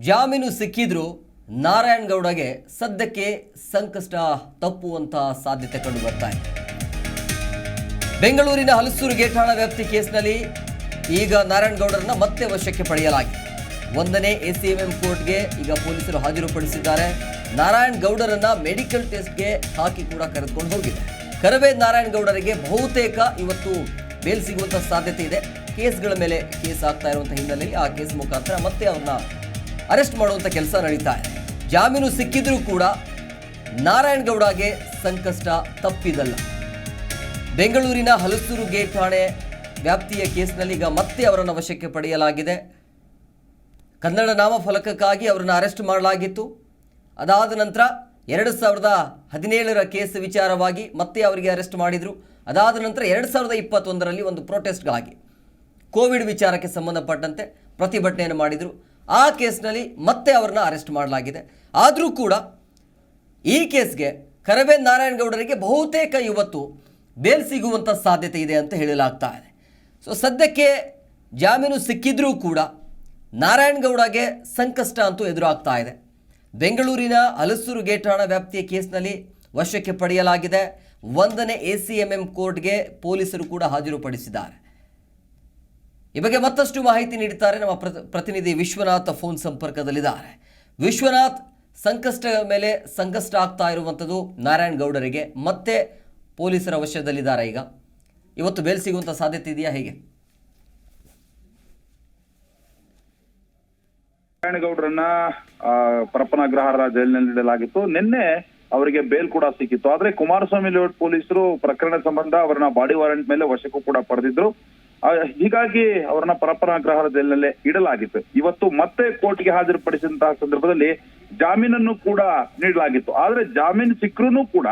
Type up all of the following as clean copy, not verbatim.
ಜಾಮೀನು ಸಿಕ್ಕಿದ್ರೂ ನಾರಾಯಣಗೌಡಗೆ ಸದ್ಯಕ್ಕೆ ಸಂಕಷ್ಟ ತಪ್ಪುವಂತ ಸಾಧ್ಯತೆ ಕಂಡು ಬರ್ತಾ ಇದೆ. ಬೆಂಗಳೂರಿನ ಹಲಸೂರು ಗೇಟ್ ಠಾಣಾ ವ್ಯಾಪ್ತಿ ಕೇಸ್ನಲ್ಲಿ ಈಗ ನಾರಾಯಣಗೌಡರನ್ನ ಮತ್ತೆ ವಶಕ್ಕೆ ಪಡೆಯಲಾಗಿದೆ. 1ನೇ ACMM ಕೋರ್ಟ್ಗೆ ಈಗ ಪೊಲೀಸರು ಹಾಜರುಪಡಿಸಿದ್ದಾರೆ. ನಾರಾಯಣಗೌಡರನ್ನ ಮೆಡಿಕಲ್ ಟೆಸ್ಟ್ಗೆ ಹಾಕಿ ಕೂಡ ಕರೆದುಕೊಂಡು ಹೋಗಿದೆ. ಕರವೇ ನಾರಾಯಣಗೌಡರಿಗೆ ಬಹುತೇಕ ಇವತ್ತು ಬೇಲ್ ಸಿಗುವಂತ ಸಾಧ್ಯತೆ ಇದೆ. ಕೇಸ್ಗಳ ಮೇಲೆ ಕೇಸ್ ಆಗ್ತಾ ಇರುವಂತಹ ಹಿನ್ನೆಲೆಯಲ್ಲಿ ಆ ಕೇಸ್ ಮುಖಾಂತರ ಮತ್ತೆ ಅವ್ರನ್ನ ಅರೆಸ್ಟ್ ಮಾಡುವಂಥ ಕೆಲಸ ನಡೀತಾ ಇದೆ. ಜಾಮೀನು ಸಿಕ್ಕಿದ್ರೂ ಕೂಡ ನಾರಾಯಣಗೌಡಗೆ ಸಂಕಷ್ಟ ತಪ್ಪಿದಲ್ಲ. ಬೆಂಗಳೂರಿನ ಹಲಸೂರು ಗೇಟ್ ಠಾಣೆ ವ್ಯಾಪ್ತಿಯ ಕೇಸ್ನಲ್ಲಿ ಈಗ ಮತ್ತೆ ಅವರನ್ನು ವಶಕ್ಕೆ ಪಡೆಯಲಾಗಿದೆ. ಕನ್ನಡ ನಾಮಫಲಕಕ್ಕಾಗಿ ಅವರನ್ನು ಅರೆಸ್ಟ್ ಮಾಡಲಾಗಿತ್ತು. ಅದಾದ ನಂತರ 2017ರ ಕೇಸ್ ವಿಚಾರವಾಗಿ ಮತ್ತೆ ಅವರಿಗೆ ಅರೆಸ್ಟ್ ಮಾಡಿದರು. ಅದಾದ ನಂತರ 2021ರಲ್ಲಿ ಒಂದು ಪ್ರೊಟೆಸ್ಟ್ಗಾಗಿ ಕೋವಿಡ್ ವಿಚಾರಕ್ಕೆ ಸಂಬಂಧಪಟ್ಟಂತೆ ಪ್ರತಿಭಟನೆಯನ್ನು ಮಾಡಿದರು. ಆ ಕೇಸ್ನಲ್ಲಿ ಮತ್ತೆ ಅವರನ್ನು ಅರೆಸ್ಟ್ ಮಾಡಲಾಗಿದೆ. ಆದರೂ ಕೂಡ ಈ ಕೇಸ್ಗೆ ಕರವೇ ನಾರಾಯಣಗೌಡರಿಗೆ ಬಹುತೇಕ ಇವತ್ತು ಬೇಲ್ ಸಿಗುವಂಥ ಸಾಧ್ಯತೆ ಇದೆ ಅಂತ ಹೇಳಲಾಗ್ತಾ ಇದೆ. ಸೊ ಸದ್ಯಕ್ಕೆ ಜಾಮೀನು ಸಿಕ್ಕಿದ್ರೂ ಕೂಡ ನಾರಾಯಣಗೌಡಗೆ ಸಂಕಷ್ಟ ಅಂತೂ ಎದುರಾಗ್ತಾ ಇದೆ. ಬೆಂಗಳೂರಿನ ಹಲಸೂರು ಗೇಟ್ ಠಾಣಾ ವ್ಯಾಪ್ತಿಯ ಕೇಸ್ನಲ್ಲಿ ವಶಕ್ಕೆ ಪಡೆಯಲಾಗಿದೆ. 1ನೇ ACMM ಕೋರ್ಟ್ಗೆ ಪೊಲೀಸರು ಕೂಡ ಹಾಜರುಪಡಿಸಿದ್ದಾರೆ. ಈ ಬಗ್ಗೆ ಮತ್ತಷ್ಟು ಮಾಹಿತಿ ನೀಡುತ್ತಾರೆ ನಮ್ಮ ಪ್ರತಿನಿಧಿ ವಿಶ್ವನಾಥ್ ಫೋನ್ ಸಂಪರ್ಕದಲ್ಲಿದ್ದಾರೆ. ವಿಶ್ವನಾಥ್, ಸಂಕಷ್ಟ ಮೇಲೆ ಸಂಕಷ್ಟ ಆಗ್ತಾ ಇರುವಂಥದ್ದು ನಾರಾಯಣಗೌಡರಿಗೆ ಮತ್ತೆ ಪೊಲೀಸರ ವಶದಲ್ಲಿದ್ದಾರೆ. ಈಗ ಇವತ್ತು ಬೇಲ್ ಸಿಗುವಂಥ ಸಾಧ್ಯತೆ ಇದೆಯಾ, ಹೇಗೆ? ನಾರಾಯಣಗೌಡರನ್ನ ಪರಪ್ಪನಗ್ರಹಾರ ಜೈಲಿನಲ್ಲಿ ಇಡಲಾಗಿತ್ತು. ನಿನ್ನೆ ಅವರಿಗೆ ಬೇಲ್ ಕೂಡ ಸಿಕ್ಕಿತ್ತು. ಆದ್ರೆ ಕುಮಾರಸ್ವಾಮಿ ಲೇಔಟ್ ಪೊಲೀಸರು ಪ್ರಕರಣ ಸಂಬಂಧ ಅವರನ್ನ ಬಾಡಿ ವಾರೆಂಟ್ ಮೇಲೆ ವಶಕ್ಕೂ ಕೂಡ ಪಡೆದಿದ್ರು. ಹೀಗಾಗಿ ಅವರನ್ನ ಪರಪ್ಪನಗ್ರಹಾರ ಜೈಲಿನಲ್ಲೇ ಇಡಲಾಗಿತ್ತು. ಇವತ್ತು ಮತ್ತೆ ಕೋರ್ಟ್ಗೆ ಹಾಜರುಪಡಿಸಿದಂತಹ ಸಂದರ್ಭದಲ್ಲಿ ಜಾಮೀನನ್ನು ಕೂಡ ನೀಡಲಾಗಿತ್ತು. ಆದ್ರೆ ಜಾಮೀನು ಸಿಕ್ಕರೂ ಕೂಡ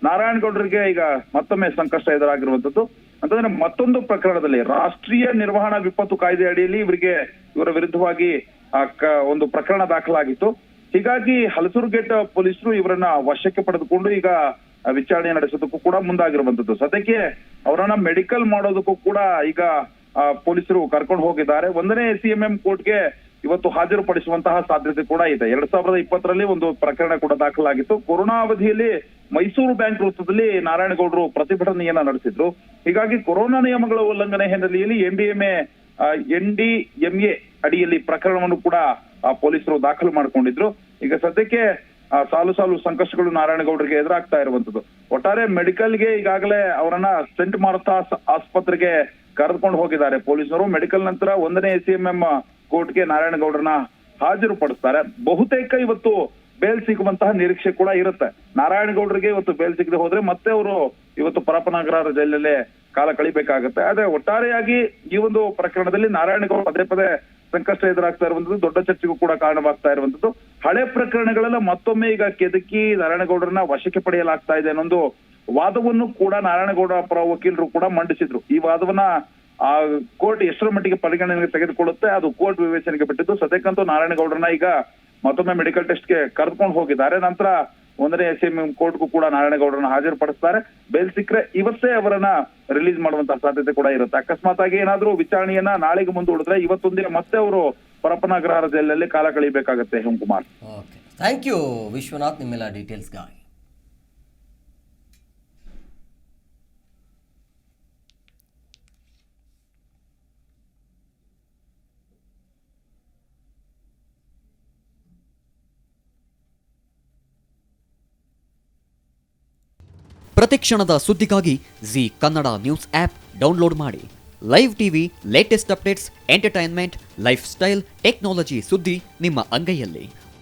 ನಾರಾಯಣಗೌಡರಿಗೆ ಈಗ ಮತ್ತೊಮ್ಮೆ ಸಂಕಷ್ಟ ಎದುರಾಗಿರುವಂತದ್ದು. ಅಂತಂದ್ರೆ ಮತ್ತೊಂದು ಪ್ರಕರಣದಲ್ಲಿ ರಾಷ್ಟ್ರೀಯ ನಿರ್ವಹಣಾ ವಿಪತ್ತು ಕಾಯ್ದೆ ಅಡಿಯಲ್ಲಿ ಇವರ ವಿರುದ್ಧವಾಗಿ ಒಂದು ಪ್ರಕರಣ ದಾಖಲಾಗಿತ್ತು. ಹೀಗಾಗಿ ಹಲಸೂರು ಗೇಟ್ ಪೊಲೀಸರು ಇವರನ್ನ ವಶಕ್ಕೆ ಪಡೆದುಕೊಂಡು ಈಗ ವಿಚಾರಣೆ ನಡೆಸೋದಕ್ಕೂ ಕೂಡ ಮುಂದಾಗಿರುವಂತದ್ದು. ಸದ್ಯಕ್ಕೆ ಅವರನ್ನ ಮೆಡಿಕಲ್ ಮಾಡೋದಕ್ಕೂ ಕೂಡ ಈಗ ಪೊಲೀಸರು ಕರ್ಕೊಂಡು ಹೋಗಿದ್ದಾರೆ. 1ನೇ ACMM ಕೋರ್ಟ್ಗೆ ಇವತ್ತು ಹಾಜರುಪಡಿಸುವಂತಹ ಸಾಧ್ಯತೆ ಕೂಡ ಇದೆ. 2020ರಲ್ಲಿ ಒಂದು ಪ್ರಕರಣ ಕೂಡ ದಾಖಲಾಗಿತ್ತು. ಕೊರೋನಾ ಅವಧಿಯಲ್ಲಿ ಮೈಸೂರು ಬ್ಯಾಂಕ್ ವೃತ್ತದಲ್ಲಿ ನಾರಾಯಣಗೌಡರು ಪ್ರತಿಭಟನೆಯನ್ನ ನಡೆಸಿದ್ರು. ಹೀಗಾಗಿ ಕೊರೋನಾ ನಿಯಮಗಳ ಉಲ್ಲಂಘನೆ ಹಿನ್ನೆಲೆಯಲ್ಲಿ NDMA ಅಡಿಯಲ್ಲಿ ಪ್ರಕರಣವನ್ನು ಕೂಡ ಪೊಲೀಸರು ದಾಖಲು ಮಾಡಿಕೊಂಡಿದ್ರು. ಈಗ ಸದ್ಯಕ್ಕೆ ಸಾಲು ಸಂಕಷ್ಟಗಳು ನಾರಾಯಣಗೌಡರಿಗೆ ಎದುರಾಗ್ತಾ ಇರುವಂತದ್ದು. ಒಟ್ಟಾರೆ ಮೆಡಿಕಲ್ಗೆ ಈಗಾಗಲೇ ಅವರನ್ನ ಸೆಂಟ್ ಮಾರ್ಥಾಸ್ ಆಸ್ಪತ್ರೆಗೆ ಕರೆದುಕೊಂಡು ಹೋಗಿದ್ದಾರೆ ಪೊಲೀಸರು. ಮೆಡಿಕಲ್ ನಂತರ 1ನೇ ACMM ಕೋರ್ಟ್ಗೆ ನಾರಾಯಣಗೌಡರನ್ನ ಹಾಜರುಪಡಿಸ್ತಾರೆ. ಬಹುತೇಕ ಇವತ್ತು ಬೇಲ್ ಸಿಗುವಂತಹ ನಿರೀಕ್ಷೆ ಕೂಡ ಇರುತ್ತೆ. ನಾರಾಯಣಗೌಡರಿಗೆ ಇವತ್ತು ಬೇಲ್ ಸಿಗದೆ ಹೋದ್ರೆ ಮತ್ತೆ ಅವರು ಇವತ್ತು ಪರಪ್ಪನಗ್ರಹಾರ ಜೈಲಲ್ಲೇ ಕಾಲ ಕಳಿಬೇಕಾಗತ್ತೆ. ಆದ್ರೆ ಒಟ್ಟಾರೆಯಾಗಿ ಈ ಒಂದು ಪ್ರಕರಣದಲ್ಲಿ ನಾರಾಯಣಗೌಡ ಪದೇ ಸಂಕಷ್ಟ ಎದುರಾಗ್ತಾ ಇರುವಂತದ್ದು ದೊಡ್ಡ ಚರ್ಚೆಗೂ ಕೂಡ ಕಾರಣವಾಗ್ತಾ ಇರುವಂತದ್ದು. ಹಳೆ ಪ್ರಕರಣಗಳೆಲ್ಲ ಮತ್ತೊಮ್ಮೆ ಈಗ ಕೆದಕಿ ನಾರಾಯಣಗೌಡರನ್ನ ವಶಕ್ಕೆ ಪಡೆಯಲಾಗ್ತಾ ಇದೆ ಅನ್ನೊಂದು ವಾದವನ್ನು ಕೂಡ ನಾರಾಯಣಗೌಡ ಪರ ವಕೀಲರು ಕೂಡ ಮಂಡಿಸಿದ್ರು. ಈ ವಾದವನ್ನ ಕೋರ್ಟ್ ಎಷ್ಟರ ಮಟ್ಟಿಗೆ ಪರಿಗಣನೆಗೆ ತೆಗೆದುಕೊಳ್ಳುತ್ತೆ ಅದು ಕೋರ್ಟ್ ವಿವೇಚನೆಗೆ ಬಿಟ್ಟಿದ್ದು. ಸದ್ಯಕ್ಕಂತೂ ನಾರಾಯಣಗೌಡರನ್ನ ಈಗ ಮತ್ತೊಮ್ಮೆ ಮೆಡಿಕಲ್ ಟೆಸ್ಟ್ಗೆ ಕರೆದುಕೊಂಡು ಹೋಗಿದ್ದಾರೆ. ನಂತರ 1ನೇ ACMM ಕೋರ್ಟ್ಗೂ ಕೂಡ ನಾರಾಯಣಗೌಡರನ್ನ ಹಾಜರುಪಡಿಸ್ತಾರೆ. ಬೇಲ್ ಸಿಕ್ಕರೆ ಇವತ್ತೇ ಅವರನ್ನ ರಿಲೀಸ್ ಮಾಡುವಂತಹ ಸಾಧ್ಯತೆ ಕೂಡ ಇರುತ್ತೆ. ಅಕಸ್ಮಾತ್ ಆಗಿ ಏನಾದ್ರೂ ವಿಚಾರಣೆಯನ್ನ ನಾಳೆಗೆ ಮುಂದೂಡಿದ್ರೆ ಇವತ್ತೊಂದಿನ ಮತ್ತೆ ಅವರು ಪರಪ್ಪನಗ್ರಹಾರ ಜೈಲಲ್ಲಿ ಕಾಲ ಕಳಿಬೇಕಾಗತ್ತೆ. ಹೇಮಕುಮಾರ್, ಥ್ಯಾಂಕ್ ಯು ವಿಶ್ವನಾಥ್, ನಿಮ್ಮೆಲ್ಲ ಡೀಟೇಲ್ಸ್ಗಾಗಿ. ಪ್ರತಿಕ್ಷಣದ ಸುದ್ದಿಗಾಗಿ Zee Kannada news app download ಮಾಡಿ. Live TV, latest updates, entertainment, lifestyle, technology ಸುದ್ದಿ ನಿಮ್ಮ ಅಂಗೈಯಲ್ಲಿ.